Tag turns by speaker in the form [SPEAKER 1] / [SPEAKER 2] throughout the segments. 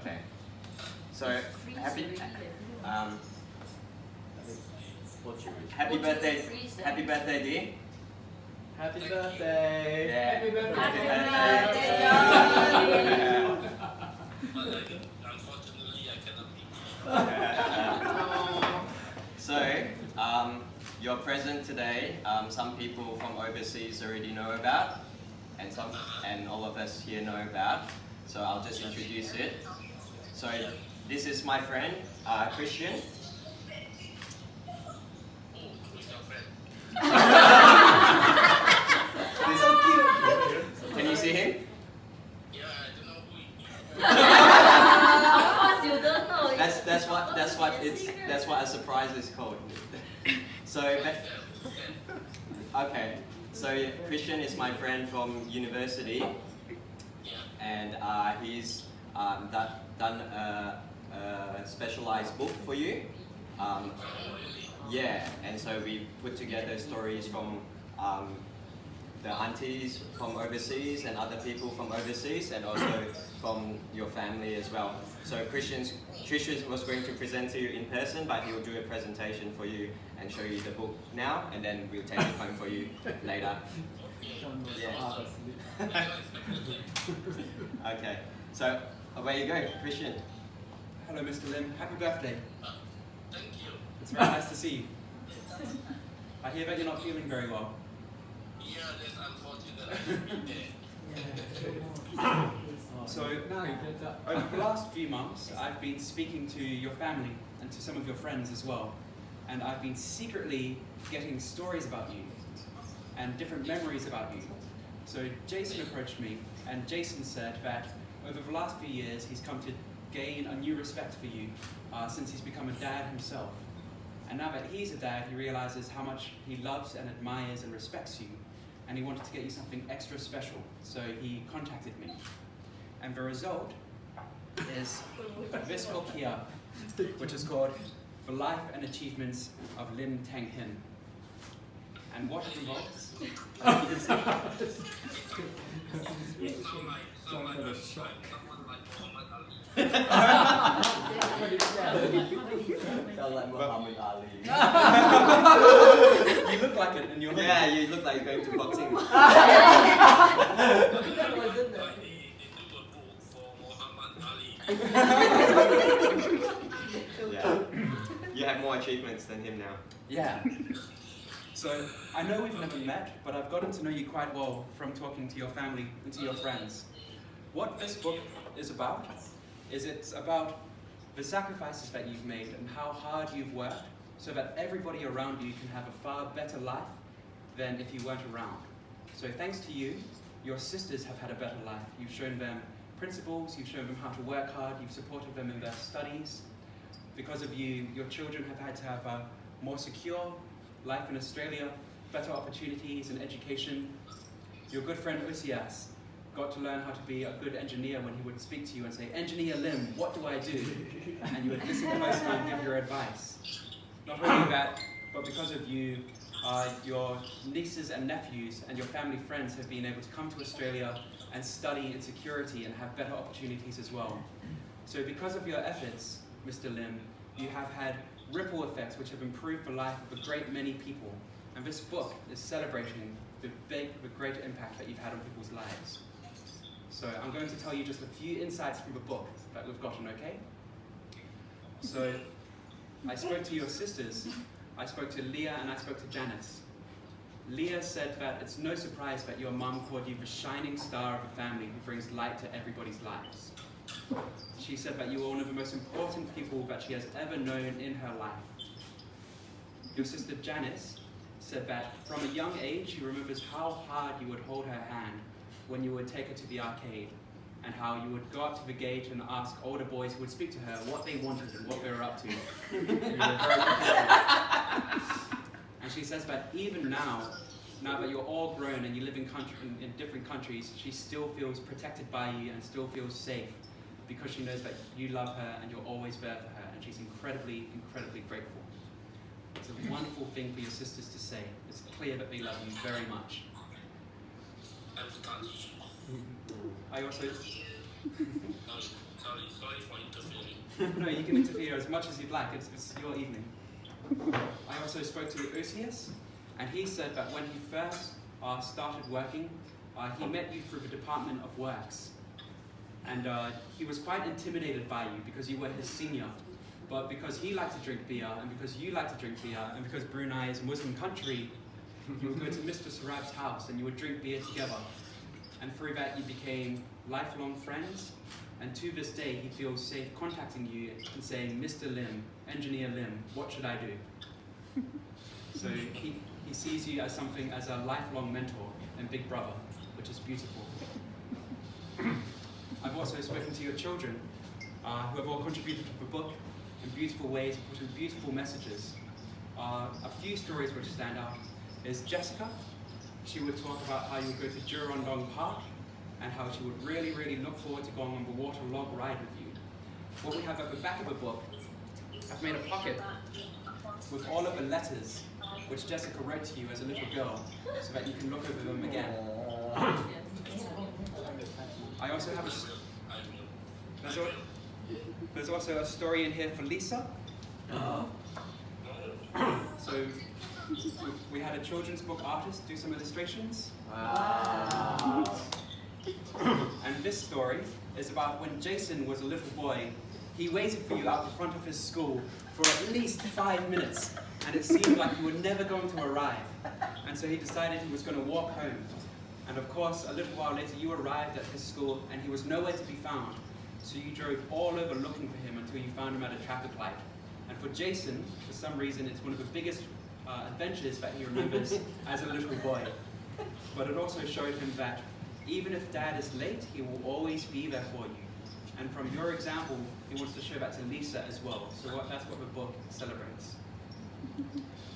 [SPEAKER 1] Okay. So happy happy birthday, dear.
[SPEAKER 2] Happy birthday!
[SPEAKER 1] Yeah.
[SPEAKER 2] Happy birthday!
[SPEAKER 3] Happy birthday, John!
[SPEAKER 4] Unfortunately, I cannot be.
[SPEAKER 1] So, your present today, some people from overseas already know about, and all of us here know about. So I'll just introduce it. So this is my friend, Christian.
[SPEAKER 4] Who's your friend?
[SPEAKER 1] Can you see him?
[SPEAKER 4] Yeah, I don't know who he is.
[SPEAKER 3] Of course you don't know.
[SPEAKER 1] That's what a surprise is called. So, okay. So Christian is my friend from university, and he's done a specialized book for you. Yeah, and so we put together stories from the aunties from overseas and other people from overseas, and also from your family as well. So Christian was going to present to you in person, but he will do a presentation for you and show you the book now, and then we'll take it home for you later. Yeah. Okay, so away you go, Christian.
[SPEAKER 2] Hello, Mr. Lim. Happy birthday.
[SPEAKER 4] Thank you.
[SPEAKER 2] It's very nice to see you. I hear that you're not feeling very well.
[SPEAKER 4] Yeah, that's unfortunate. I should be there.
[SPEAKER 2] So, over the last few months, I've been speaking to your family and to some of your friends as well. And I've been secretly getting stories about you and different memories about you. So Jason approached me, and Jason said that over the last few years, he's come to gain a new respect for you since he's become a dad himself. And now that he's a dad, he realizes how much he loves and admires and respects you. And he wanted to get you something extra special, so he contacted me. And the result is this book here, which is called The Life and Achievements of Lim Teng Hin. And what it involves?
[SPEAKER 4] Sound like someone like Muhammad Ali.
[SPEAKER 1] Sound like Muhammad Ali.
[SPEAKER 2] You look like it in your
[SPEAKER 1] Yeah, you look like you're going to boxing.
[SPEAKER 4] They do a book for Muhammad Ali.
[SPEAKER 1] Yeah. You have more achievements than him now.
[SPEAKER 2] Yeah. So, I know we've never met, but I've gotten to know you quite well from talking to your family and to your friends. What this book is about is it's about the sacrifices that you've made and how hard you've worked so that everybody around you can have a far better life than if you weren't around. So thanks to you, your sisters have had a better life. You've shown them principles, you've shown them how to work hard, you've supported them in their studies. Because of you, your children have had to have a more secure life in Australia, better opportunities in education. Your good friend Usias got to learn how to be a good engineer when he would speak to you and say, "Engineer Lim, what do I do?" And you would listen closely and give your advice. Not only that, but because of you, your nieces and nephews and your family friends have been able to come to Australia and study in security and have better opportunities as well. So because of your efforts, Mr. Lim, you have had ripple effects which have improved the life of a great many people. And this book is celebrating the great impact that you've had on people's lives. So I'm going to tell you just a few insights from the book that we've gotten, okay? So I spoke to your sisters. I spoke to Leah and I spoke to Janice. Leah said that it's no surprise that your mum called you the shining star of the family who brings light to everybody's lives. She said that you were one of the most important people that she has ever known in her life. Your sister Janice said that from a young age she remembers how hard you would hold her hand when you would take her to the arcade, and how you would go up to the gate and ask older boys who would speak to her what they wanted and what they were up to. You were very protective. And she says that even now that you're all grown and you live in different countries, she still feels protected by you and still feels safe because she knows that you love her and you're always there for her, and she's incredibly, incredibly grateful. It's a wonderful thing for your sisters to say. It's clear that they love you very much.
[SPEAKER 4] I'm touched.
[SPEAKER 2] I also...
[SPEAKER 4] Sorry for
[SPEAKER 2] No, you can interfere as much as you'd like. It's your evening. I also spoke to Osius, and he said that when he first started working, he met you through the Department of Works. And he was quite intimidated by you because you were his senior. But because he liked to drink beer, and because you like to drink beer, and because Brunei is a Muslim country, you would go to Mr. Sarab's house and you would drink beer together. And through that you became lifelong friends. And to this day he feels safe contacting you and saying, Mr. Lim, Engineer Lim, what should I do? So he sees you as something as a lifelong mentor and big brother, which is beautiful. I've also spoken to your children, who have all contributed to the book in beautiful ways, put in beautiful messages. A few stories which stand out is Jessica. She would talk about how you would go to Jurondong Park and how she would really, really look forward to going on the water log ride with you. What we have at the back of the book, I've made a pocket with all of the letters which Jessica wrote to you as a little girl so that you can look over them again. I also have there's also a story in here for Lisa. So we had a children's book artist do some illustrations.
[SPEAKER 1] Wow.
[SPEAKER 2] And this story is about when Jason was a little boy. He waited for you out the front of his school for at least 5 minutes, and it seemed like you were never going to arrive. And so he decided he was going to walk home. And of course, a little while later, you arrived at his school, and he was nowhere to be found. So you drove all over looking for him until you found him at a traffic light. And for Jason, for some reason, it's one of the biggest adventures that he remembers as a little boy. But it also showed him that even if Dad is late, he will always be there for you. And from your example, he wants to show that to Lisa as well. So that's what the book celebrates.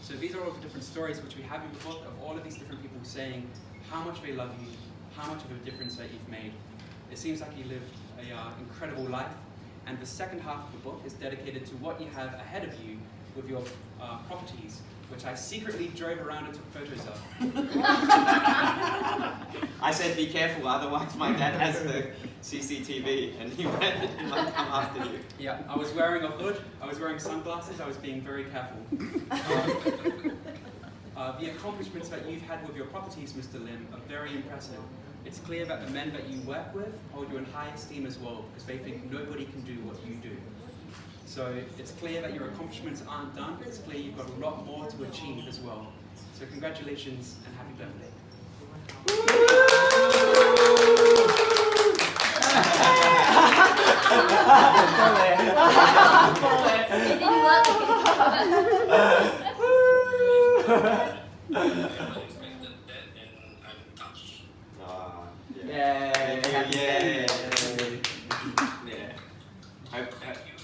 [SPEAKER 2] So these are all the different stories which we have in the book of all of these different people saying how much they love you, how much of a difference that you've made. It seems like you lived an incredible life. And the second half of the book is dedicated to what you have ahead of you with your properties, which I secretly drove around and took photos of.
[SPEAKER 1] I said be careful, otherwise my dad has the CCTV and he might come after you.
[SPEAKER 2] Yeah, I was wearing a hood, I was wearing sunglasses, I was being very careful. The accomplishments that you've had with your properties, Mr. Lim, are very impressive. It's clear that the men that you work with hold you in high esteem as well, because they think nobody can do what you do. So it's clear that your accomplishments aren't done. It's clear you've got a lot more to achieve as well. So congratulations and happy birthday.
[SPEAKER 3] It didn't work.
[SPEAKER 4] I expected that and I'm touched.
[SPEAKER 1] Yeah.
[SPEAKER 2] Yay!
[SPEAKER 1] Yeah.
[SPEAKER 4] Thank you.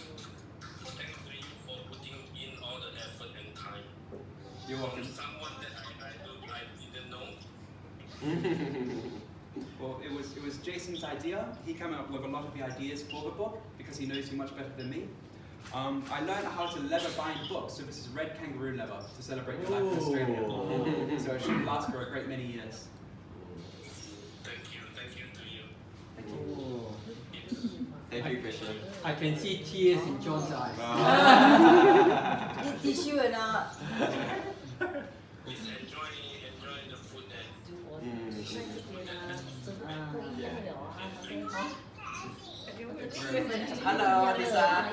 [SPEAKER 4] Thanks to you for putting in all the effort and time.
[SPEAKER 2] You're welcome.
[SPEAKER 4] Someone that I didn't know.
[SPEAKER 2] Well, it was Jason's idea. He came up with a lot of the ideas for the book because he knows you much better than me. I learned how to leather bind books, so this is red kangaroo leather to celebrate your life in Australia. So it should last for a great many years.
[SPEAKER 4] Thank you to you.
[SPEAKER 2] Thank you.
[SPEAKER 1] Thank you, Christian.
[SPEAKER 5] I can see tears in John's eyes.
[SPEAKER 3] Need tissue or not?
[SPEAKER 4] Please enjoy the food
[SPEAKER 1] Hello, Lisa.